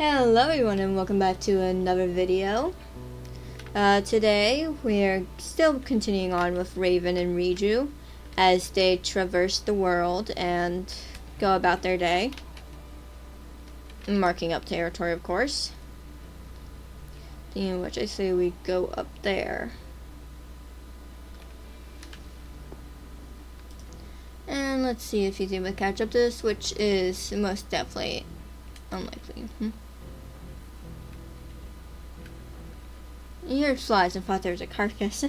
Hello everyone and welcome back to another video. Today we're still continuing on with Raven and Riju as they traverse the world and go about their day. Marking up territory, of course. In which I say we go up there. And let's see if he's able to catch up to this, which is most definitely unlikely. You heard flies and thought there was a carcass.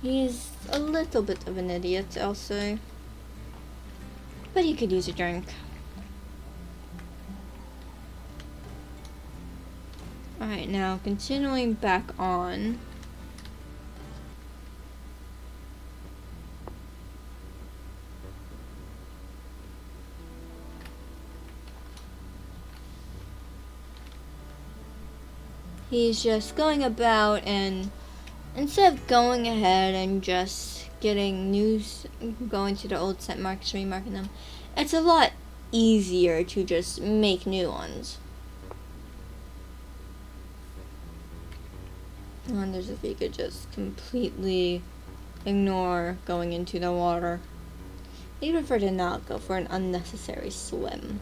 He's a little bit of an idiot, I'll say. But he could use a drink. Alright, now continuing back on. He's just going about, and instead of going ahead and just getting news, going to the old scent markets, remarking them, it's a lot easier to just make new ones. I wonder if he could just completely ignore going into the water. He'd prefer to not go for an unnecessary swim.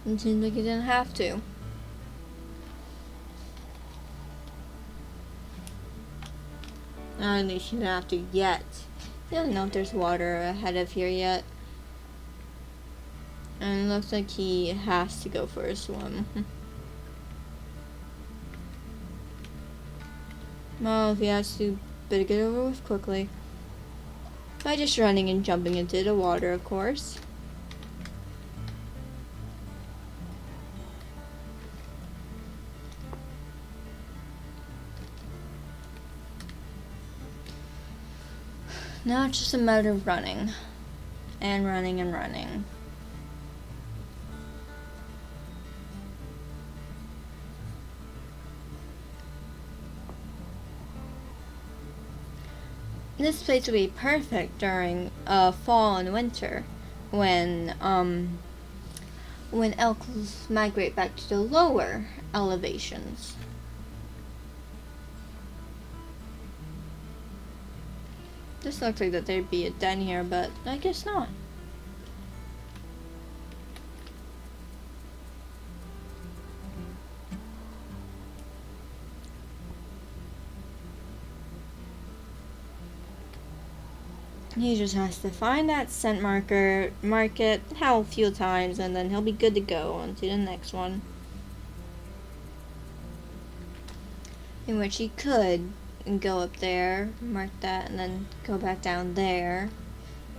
It seems like he didn't have to. Or at least he didn't have to yet. He doesn't know if there's water ahead of here yet. And it looks like he has to go for a swim. Well, if he has to, better get over with quickly. By just running and jumping into the water, of course. Now it's just a matter of running. And running and running. This place would be perfect during fall and winter when elk migrate back to the lower elevations. This looks like that there'd be a den here, but I guess not. He just has to find that scent marker, mark it a few times, and then he'll be good to go on to the next one. In which he could go up there, mark that, and then go back down there.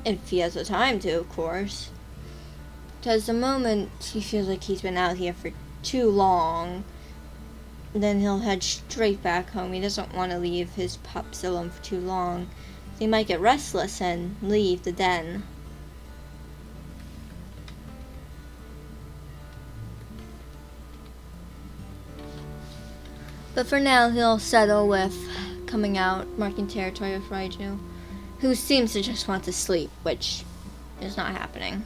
If he has the time to, of course. Because the moment he feels like he's been out here for too long, then he'll head straight back home. He doesn't want to leave his pups alone for too long. He might get restless and leave the den. But for now, he'll settle with coming out, marking territory with Riju, who seems to just want to sleep, which is not happening.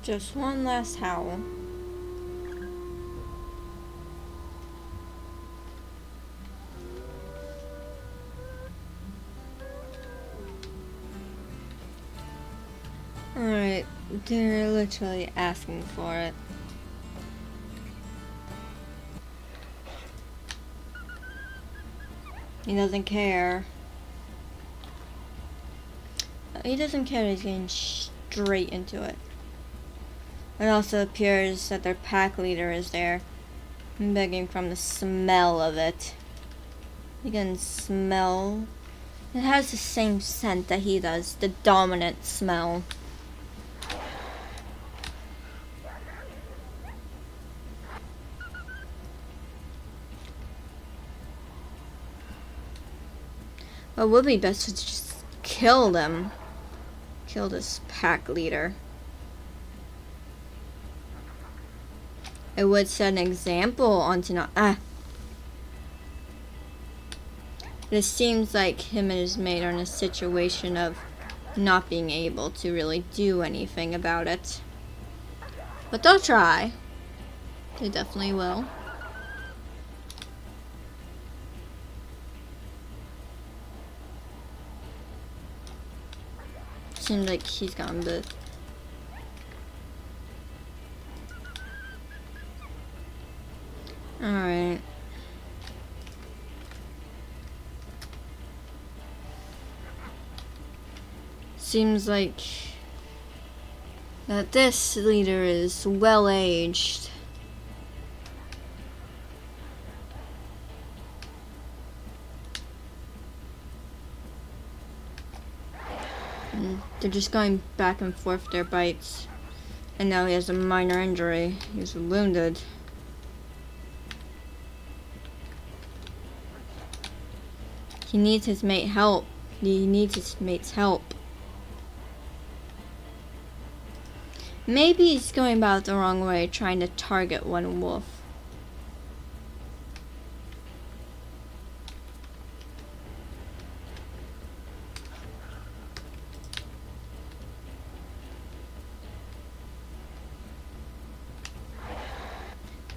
Just one last howl. Alright, they're literally asking for it. He doesn't care. He doesn't care, he's getting straight into it. It also appears that their pack leader is there, begging from the smell of it. You can smell. It has the same scent that he does, the dominant smell. It would be best to just kill them. Kill this pack leader. It would set an example onto not. It seems like him and his mate are in a situation of not being able to really do anything about it. But they'll try. They definitely will. Seems like he's gone the. Alright. Seems like that this leader is well aged. And they're just going back and forth their bites. And now he has a minor injury. He's wounded. He needs his mate help. He needs his mate's help. Maybe he's going about the wrong way, trying to target one wolf.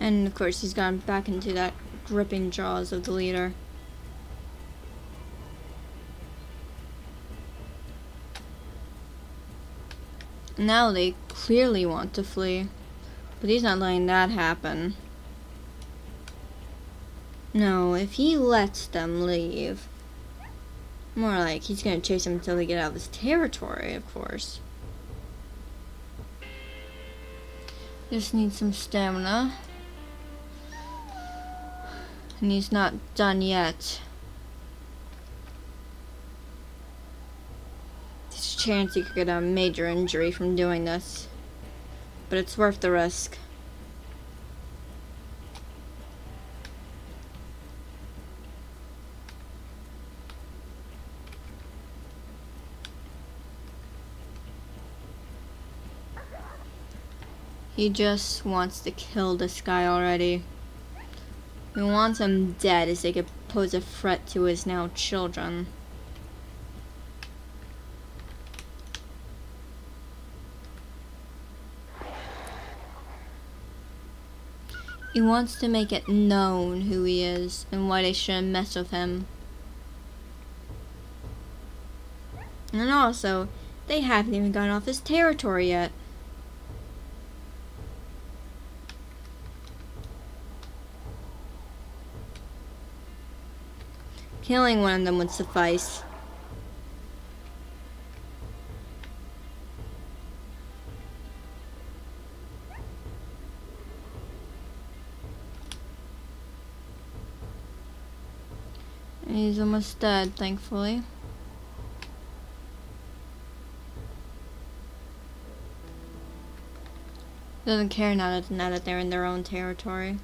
And of course he's gone back into that gripping jaws of the leader. Now they clearly want to flee, but he's not letting that happen. No, if he lets them leave, more like he's gonna chase them until they get out of his territory, of course. Just need some stamina. And he's not done yet. There's a chance he could get a major injury from doing this, but it's worth the risk. He just wants to kill this guy already. He wants him dead as they could pose a threat to his now children. He wants to make it known who he is and why they shouldn't mess with him. And also, they haven't even gotten off his territory yet. Killing one of them would suffice. He's almost dead, thankfully. Doesn't care now that they're in their own territory.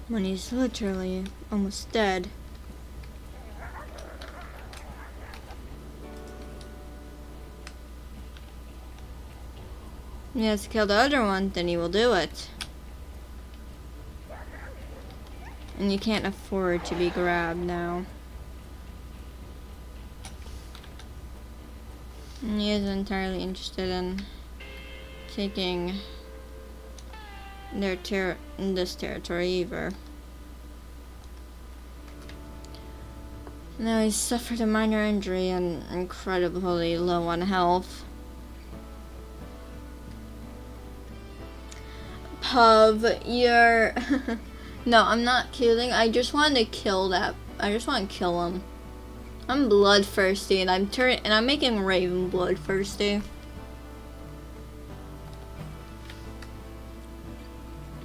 When he's literally almost dead. He has to kill the other one, then he will do it. And you can't afford to be grabbed now. And he isn't entirely interested in taking this territory either. Now he's suffered a minor injury and incredibly low on health. Pub, you're... No, I'm not kidding. I just wanted to kill that. I just want to kill him. I'm bloodthirsty and I'm making Raven bloodthirsty.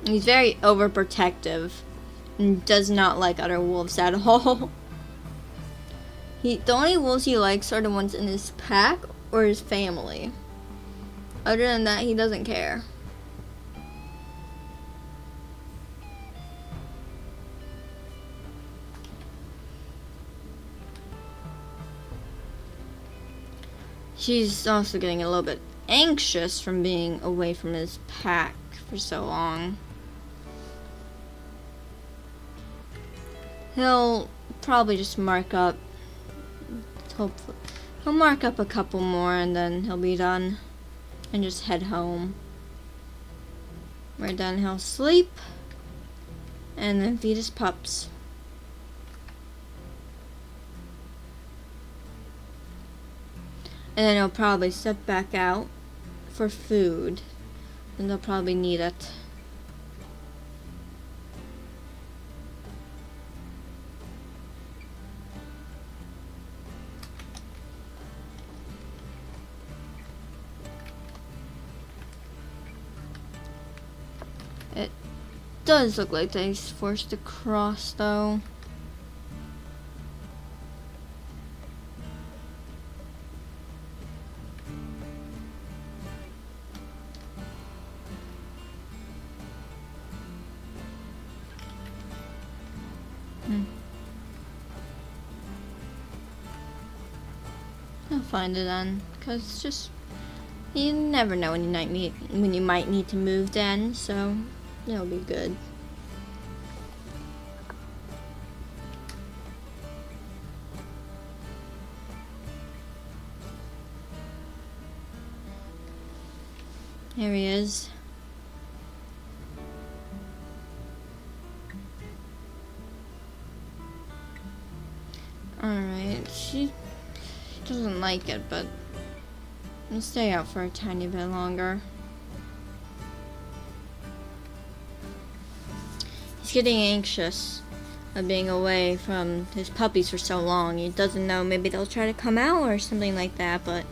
He's very overprotective and does not like other wolves at all. The only wolves he likes are the ones in his pack or his family. Other than that, he doesn't care. He's also getting a little bit anxious from being away from his pack for so long. He'll probably just mark up, hopefully, he'll mark up a couple more and then he'll be done and just head home. We're done, he'll sleep and then feed his pups. And then he'll probably step back out for food and they'll probably need it. It does look like he's forced to cross, though. I'll find it then, cause it's just you never know when you might need to move then, so it'll be good. Here he is. Alright, she doesn't like it, but I'll stay out for a tiny bit longer. He's getting anxious of being away from his puppies for so long. He doesn't know, maybe they'll try to come out or something like that, but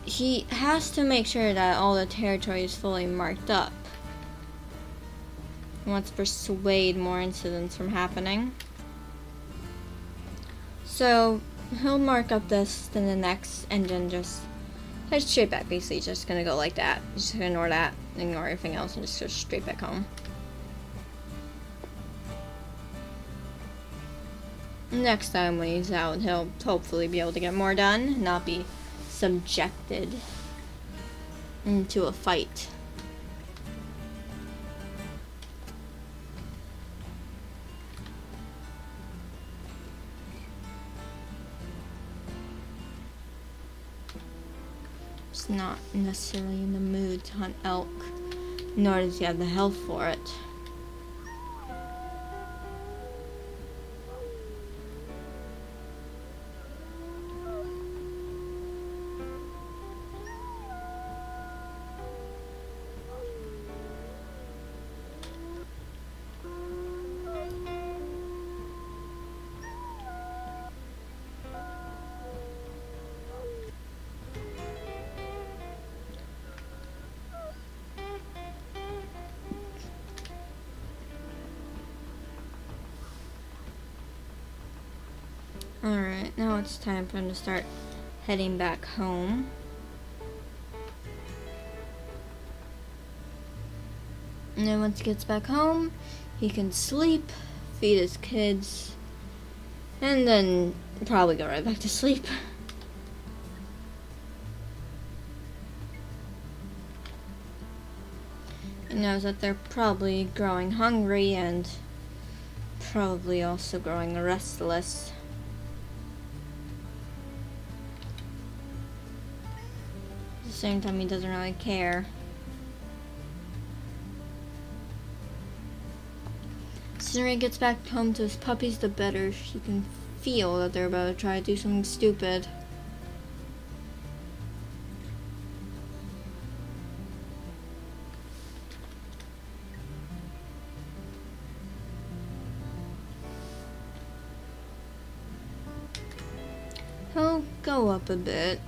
he has to make sure that all the territory is fully marked up. He wants to persuade more incidents from happening. So he'll mark up this, then the next, and then just head straight back. Basically, just gonna go like that. Just gonna ignore that, ignore everything else, and just go straight back home. Next time when he's out, he'll hopefully be able to get more done, not be subjected into a fight. He's not necessarily in the mood to hunt elk, nor does he have the health for it. Alright, now it's time for him to start heading back home. And then once he gets back home, he can sleep, feed his kids, and then probably go right back to sleep. He knows that they're probably growing hungry and probably also growing restless. At the same time, he doesn't really care. The sooner he gets back home to his puppies, the better he can feel that they're about to try to do something stupid. He'll go up a bit.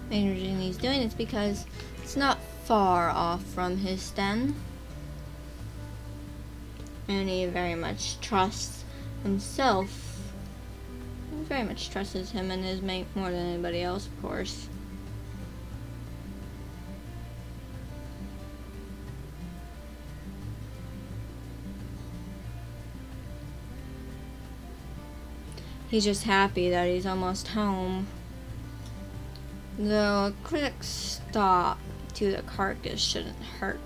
Main reason he's doing it is because it's not far off from his den, and he very much trusts himself. He very much trusts him and his mate more than anybody else, of course. He's just happy that he's almost home. Though a quick stop to the carcass shouldn't hurt.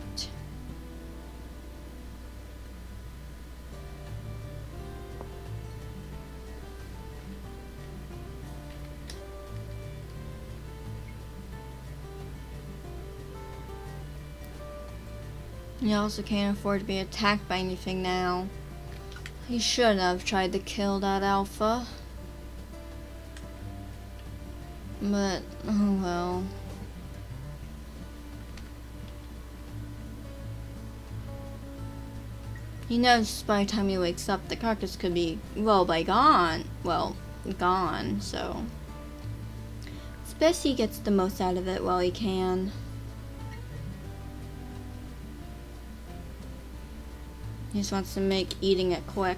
He also can't afford to be attacked by anything now. He should have tried to kill that alpha. But, oh well. He knows by the time he wakes up, the carcass could be, gone, so. It's best he gets the most out of it while he can. He just wants to make eating it quick.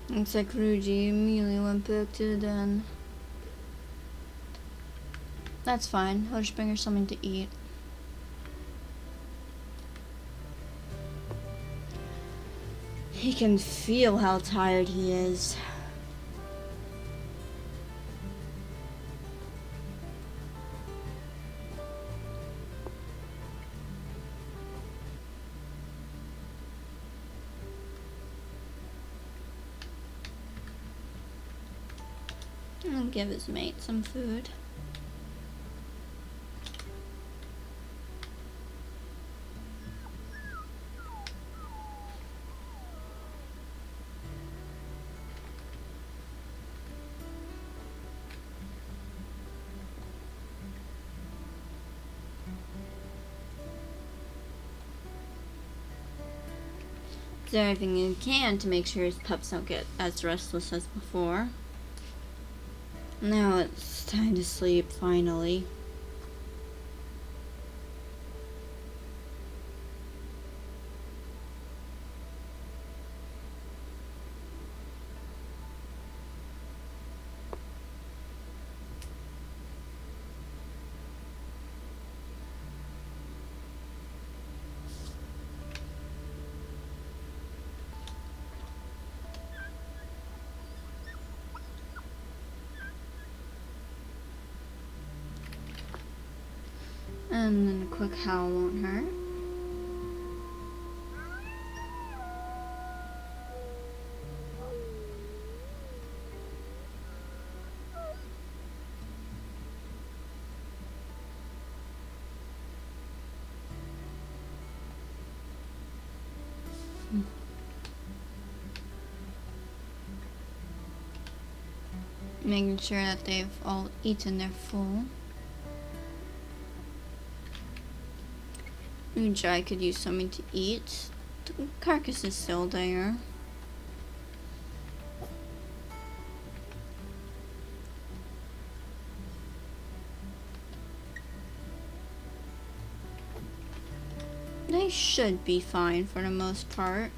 Looks like Ruji immediately went back to the den. That's fine. I'll just bring her something to eat. He can feel how tired he is. I'll give his mate some food. Do everything you can to make sure his pups don't get as restless as before. Now it's time to sleep, finally. And then a quick howl won't hurt. Making sure that they've all eaten their full. Ujai could use something to eat. The carcass is still there. They should be fine for the most part.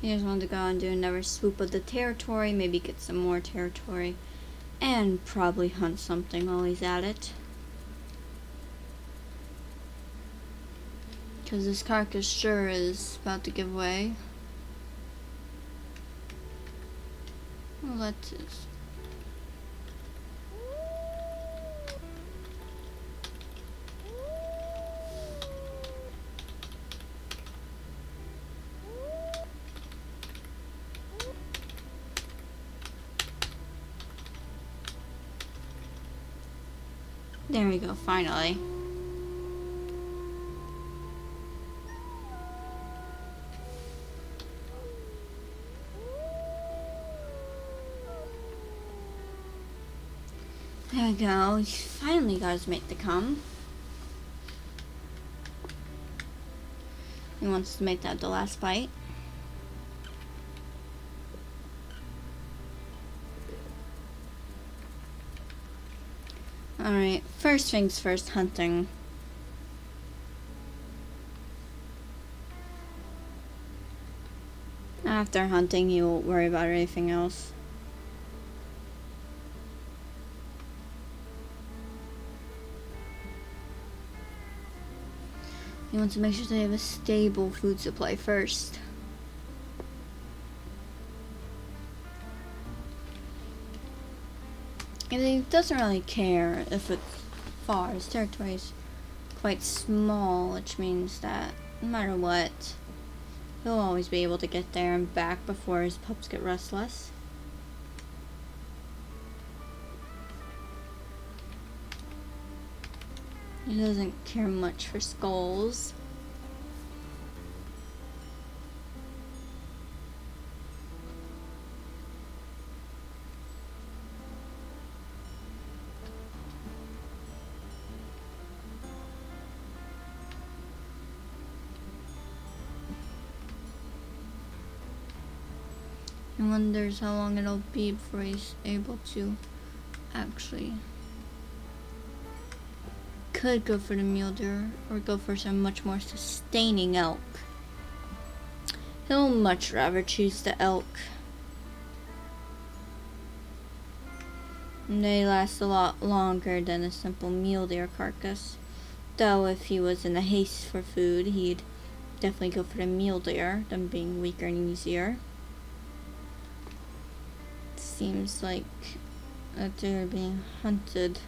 He just wanted to go and do another swoop of the territory, maybe get some more territory, and probably hunt something while he's at it. Because this carcass sure is about to give way. Well, let's just... There we go, finally. There we go. He finally got his mate to come. He wants to make that the last bite. Alright, first things first, hunting. After hunting, he won't worry about anything else. He wants to make sure they have a stable food supply first. And he doesn't really care if it's far. His territory is quite small, which means that no matter what, he'll always be able to get there and back before his pups get restless. He doesn't care much for skulls. He wonders how long it'll be before he's able to actually could go for the mule deer or go for some much more sustaining elk. He'll much rather choose the elk. And they last a lot longer than a simple mule deer carcass. Though if he was in a haste for food, he'd definitely go for the mule deer, them being weaker and easier. Seems like that they're being hunted.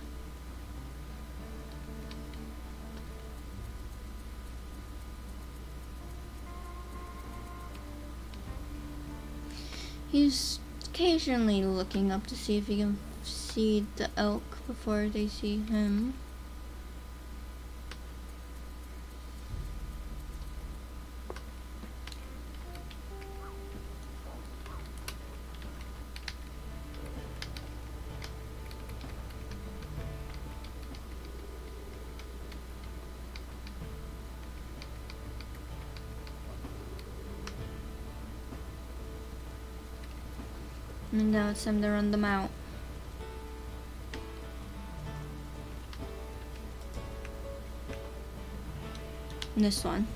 He's occasionally looking up to see if he can see the elk before they see him. And now it's time to run them out. And this one.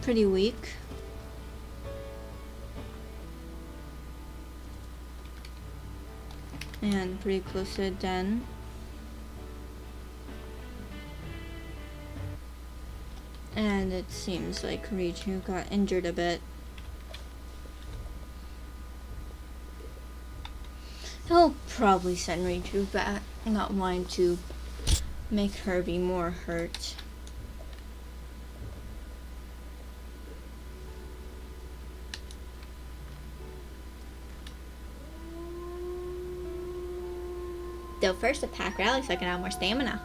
Pretty weak. And pretty close to the den. And it seems like Riju got injured a bit. He'll probably send Riju back, not wanting to make her be more hurt. Though first the pack rally so I can have more stamina.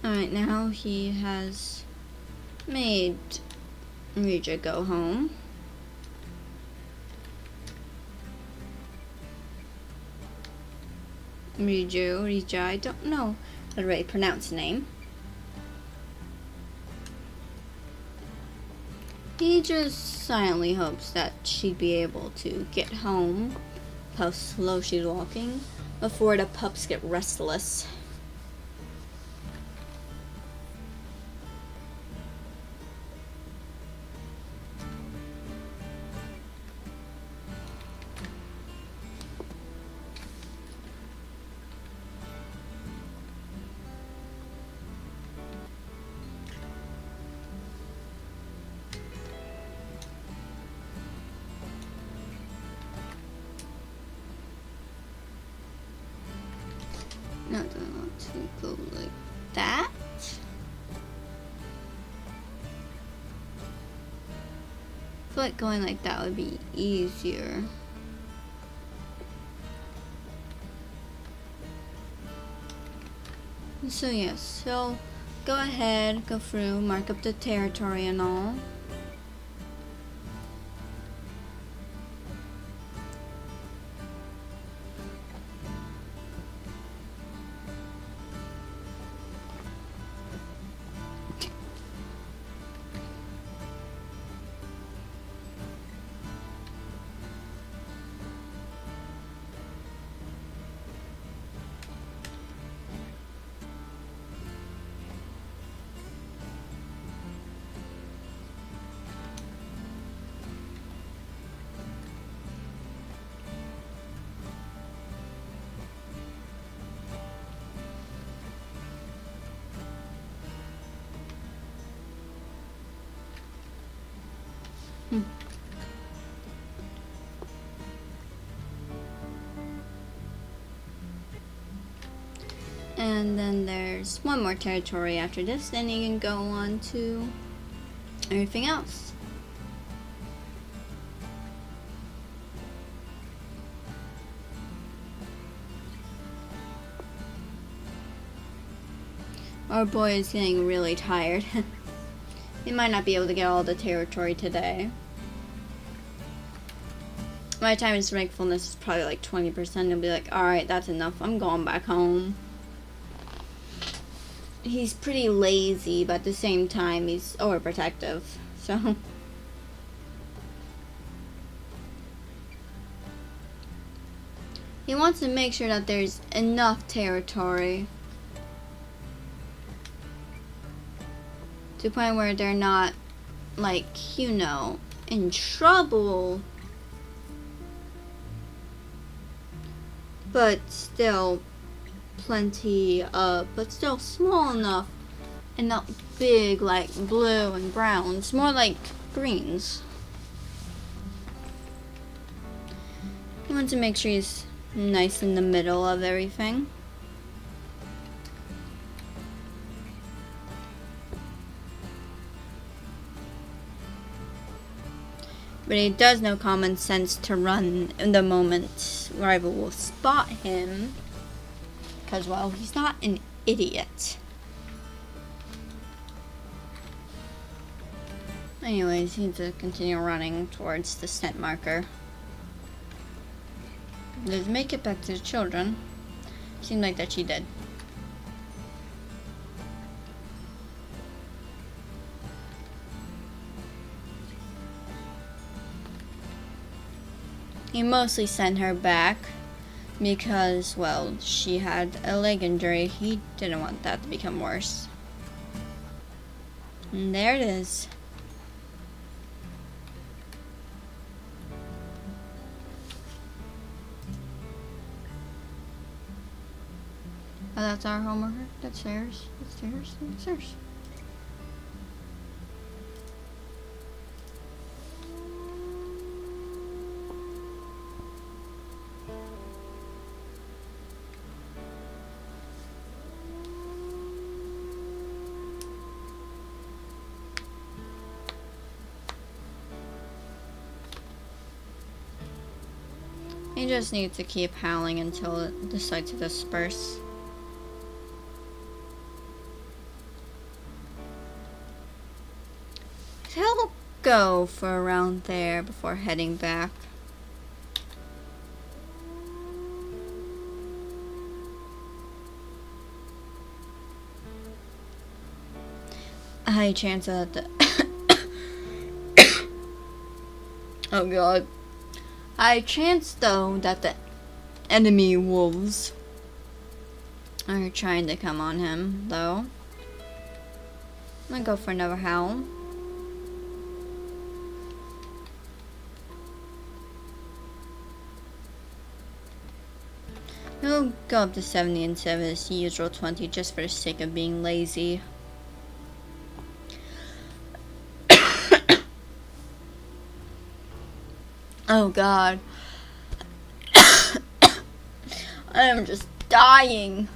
Alright, now he has made Rija go home. Rija, I don't know how to really pronounce the name. He just silently hopes that she'd be able to get home, how slow she's walking, before the pups get restless. No, I don't want to go like that. feel like going like that would be easier. So yes, so go ahead, go through, mark up the territory and all. And then there's one more territory after this, then you can go on to everything else. Our boy is getting really tired. He might not be able to get all the territory today. By the time his wakefulness is probably like 20%, he'll be like, alright, that's enough, I'm going back home. He's pretty lazy, but at the same time, he's overprotective, so. He wants to make sure that there's enough territory to the point where they're not, like, you know, in trouble. But still plenty of, but still small enough and not big like blue and browns, more like greens. He wants to make sure he's nice in the middle of everything. But he does know common sense to run in the moment rival will spot him. Because, well, he's not an idiot. Anyways, he needs to continue running towards the scent marker. Does make it back to the children. Seemed like that she did. He mostly sent her back because, well, she had a leg injury. He didn't want that to become worse. And there it is. Oh, that's our homework. That's theirs. That's theirs. That's theirs. You just need to keep howling until it decides to disperse. He'll go for around there before heading back. A high chance that the oh god. High chance though that the enemy wolves are trying to come on him though. I'm gonna go for another howl. He'll go up to 70 instead of his usual 20 just for the sake of being lazy. Oh god. I am just dying.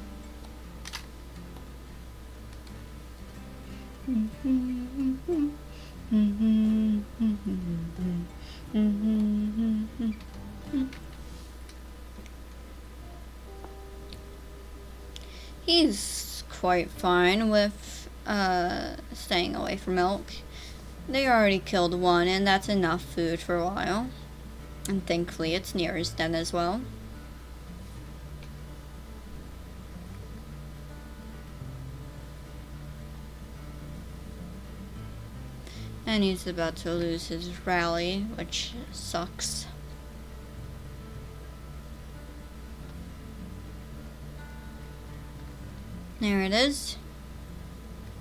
quite fine with staying away from milk. They already killed one, and that's enough food for a while. And thankfully it's near his den as well. And he's about to lose his rally, which sucks. There it is.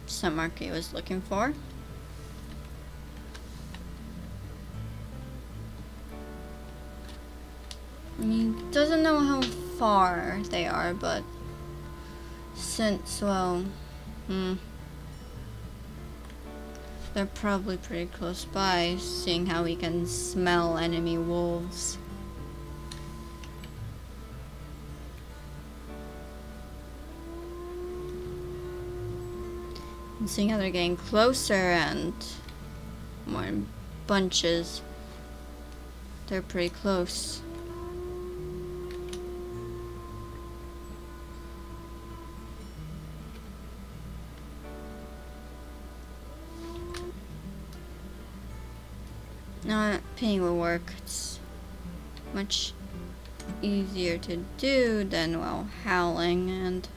Some mark he was looking for. He doesn't know how far they are, but since, well, they're probably pretty close by, seeing how he can smell enemy wolves. And seeing how they're getting closer and more in bunches. They're pretty close. Not peeing will work. It's much easier to do than, well, howling, and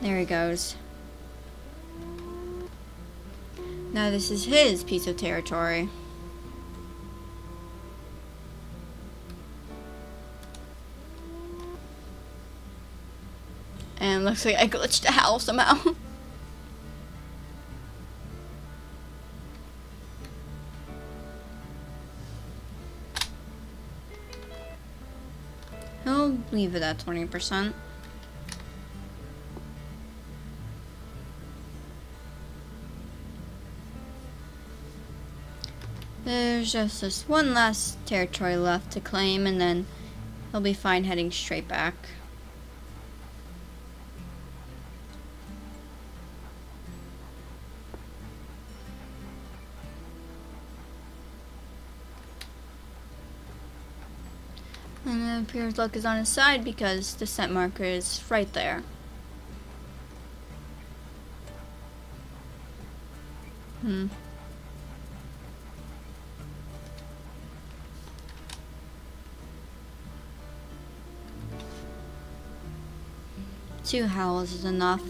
there he goes. Now this is his piece of territory. And looks like I glitched a howl somehow. He'll leave it at 20%. There's just this one last territory left to claim, and then he'll be fine heading straight back. And it appears luck is on his side because the scent marker is right there. Two howls is enough.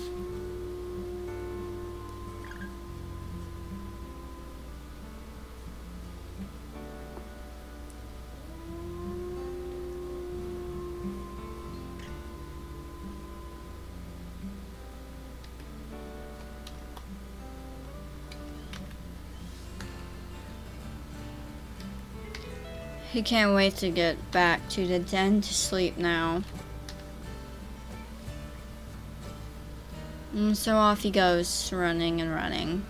He can't wait to get back to the den to sleep now. And so off he goes, running and running.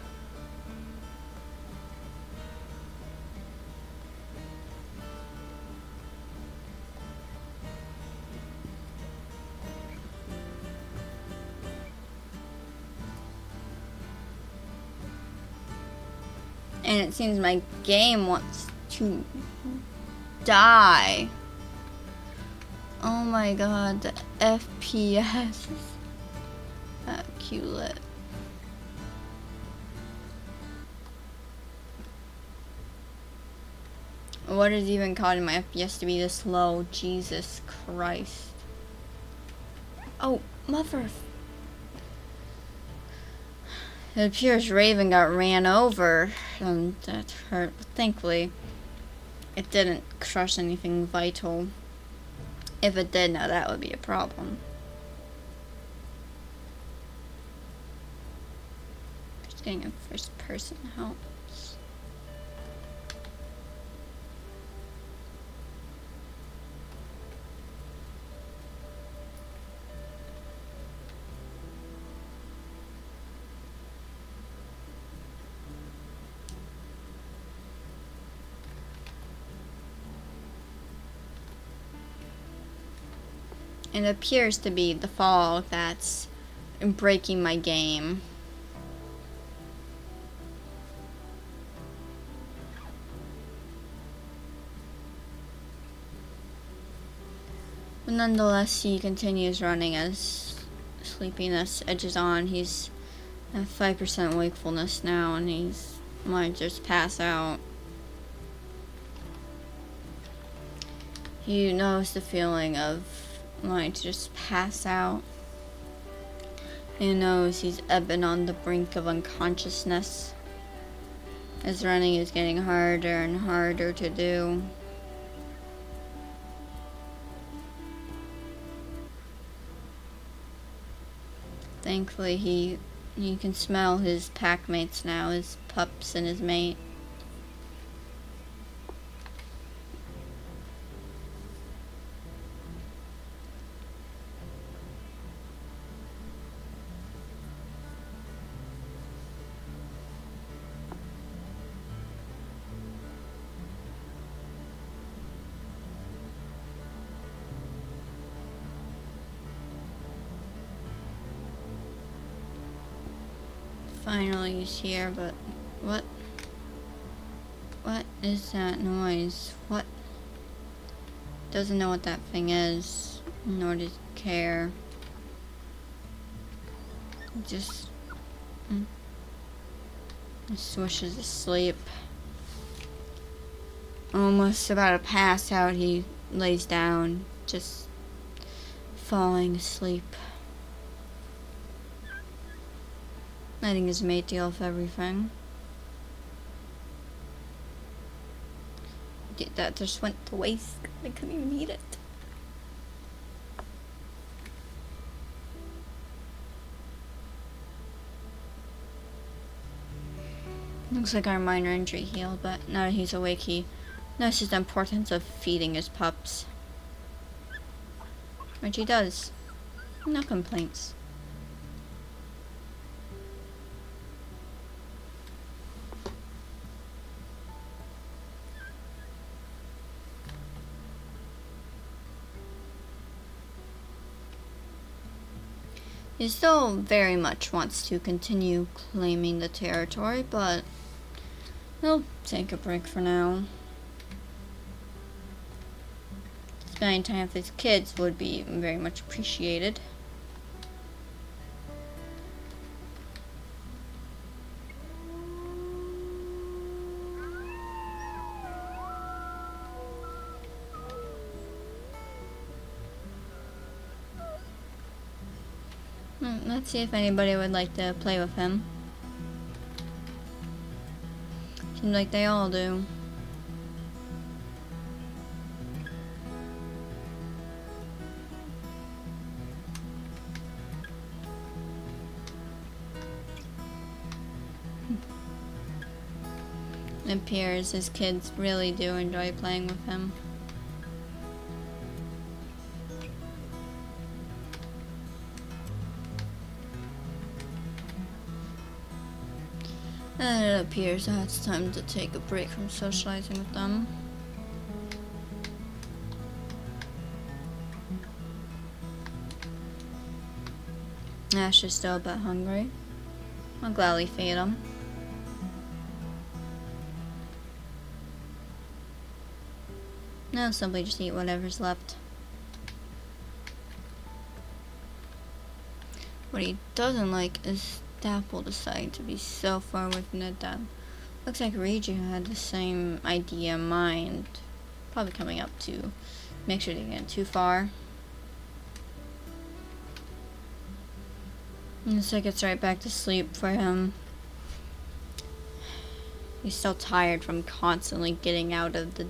And it seems my game wants to die. Oh my god, the FPS. Q-lit. What is even causing my FPS to be this low? Jesus Christ. Oh, mother. It appears Raven got ran over, and that hurt. But thankfully, it didn't crush anything vital. If it did, now that would be a problem. Just getting a first person helps. It appears to be the fog that's breaking my game. But nonetheless, he continues running as sleepiness edges on. He's at 5% wakefulness now, and he's might just pass out. He knows the feeling of wanting to just pass out. He knows he's ebbing on the brink of unconsciousness. His running is getting harder and harder to do. Thankfully, he can smell his pack mates now, his pups and his mate. Finally he's here, but what is that noise? What? Doesn't know what that thing is, nor does he care. Just swishes asleep. Almost about to pass out, he lays down, just falling asleep. Letting his mate deal with everything. That just went to waste. I couldn't even eat it. Looks like our minor injury healed, but now that he's awake, he knows the importance of feeding his pups. Which he does. No complaints. He still very much wants to continue claiming the territory, but he'll take a break for now. Spending time with his kids would be very much appreciated. Let's see if anybody would like to play with him. Seems like they all do. It appears his kids really do enjoy playing with him. And it appears that it's time to take a break from socializing with them. Ash is still a bit hungry. I'll gladly feed him. Now simply just eat whatever's left. What he doesn't like is Dapple deciding to be so far away from the dad. Looks like Riju had the same idea in mind. Probably coming up to make sure they didn't get too far. And so it gets right back to sleep for him. He's still tired from constantly getting out of the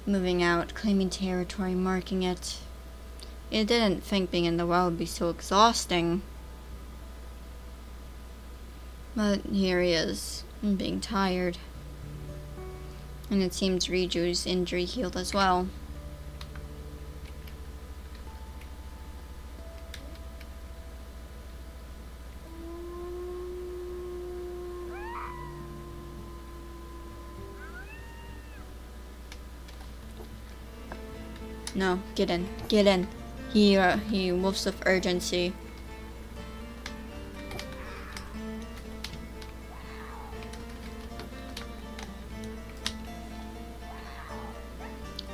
moving out, claiming territory, marking it. He didn't think being in the wild would be so exhausting. But here he is, being tired. And it seems Riju's injury healed as well. No, get in, get in. He moves with urgency.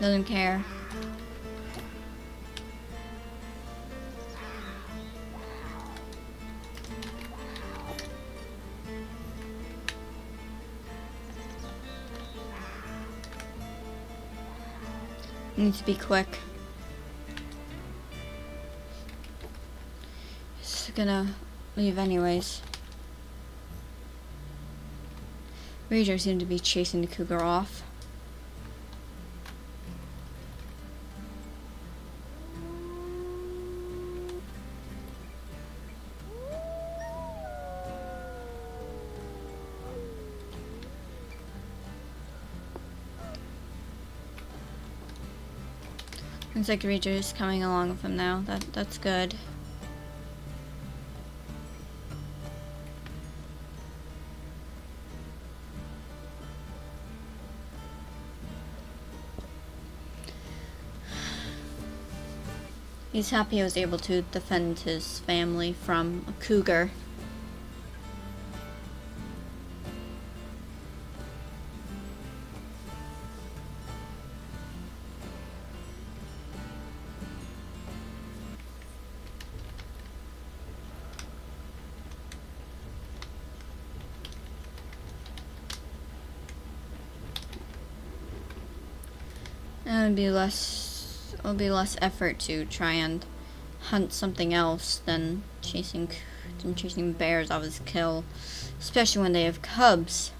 Doesn't care. Needs to be quick. He's gonna leave anyways. Ranger seemed to be chasing the cougar off. Looks like Ranger is coming along with him now. That's good. He's happy he was able to defend his family from a cougar. And it'll be less effort to try and hunt something else than chasing bears off his kill, especially when they have cubs.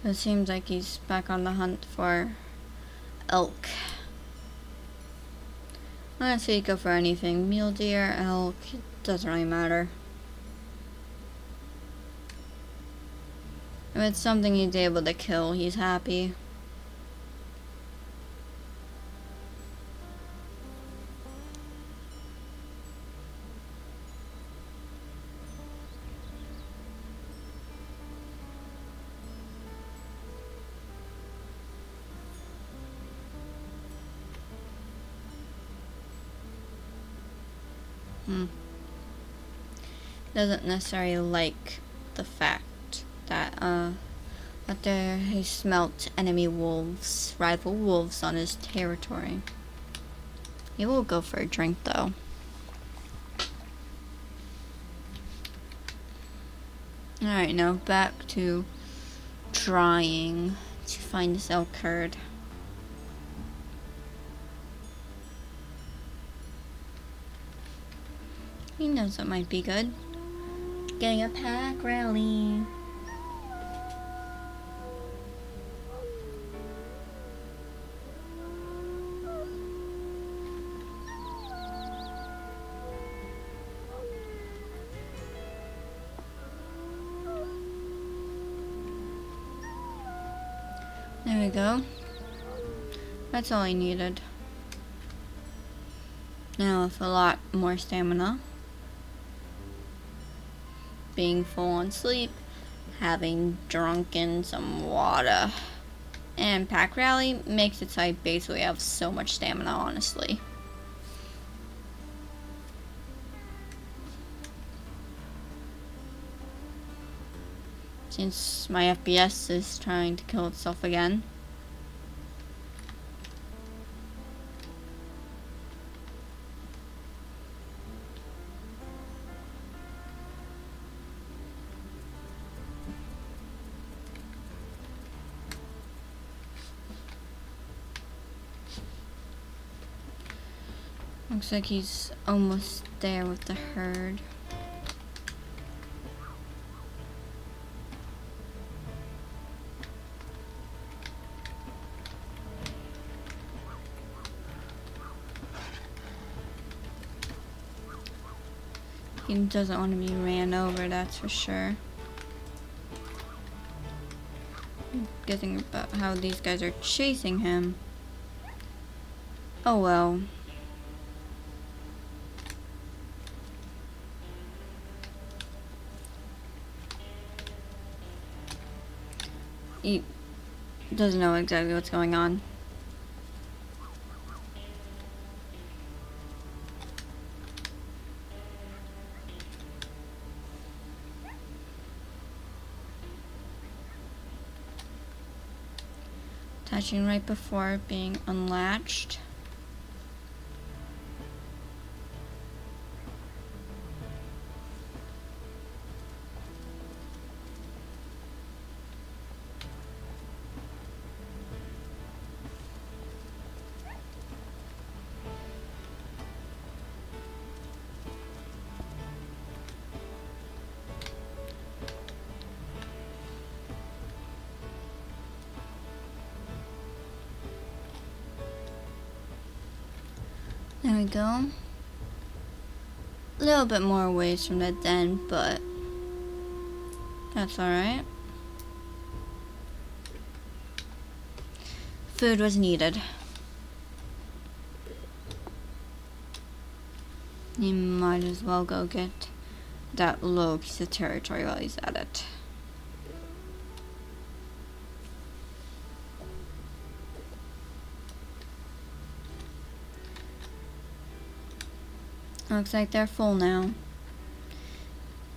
It seems like he's back on the hunt for elk. Honestly, go for anything. Mule deer, elk, it doesn't really matter. If it's something he's able to kill, he's happy. Doesn't necessarily like the fact that he smelt enemy wolves, rival wolves on his territory. He will go for a drink though. Alright, now back to trying to find this elk herd. He knows that might be good. Getting a pack rally. There we go. That's all I needed. Now with a lot more stamina, being full on sleep, having drunken some water, and pack rally makes it so I basically have so much stamina, honestly. Since my FPS is trying to kill itself again. Looks like he's almost there with the herd. He doesn't want to be ran over, that's for sure. Guessing about how these guys are chasing him. Oh well. He doesn't know exactly what's going on. Attaching right before being unlatched. There we go. A little bit more ways from the den, but that's alright. Food was needed. You might as well go get that low piece of territory while he's at it. Looks like they're full now.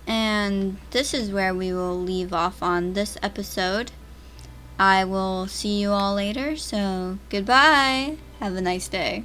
And this is where we will leave off on this episode. I will see you all later, so goodbye. Have a nice day.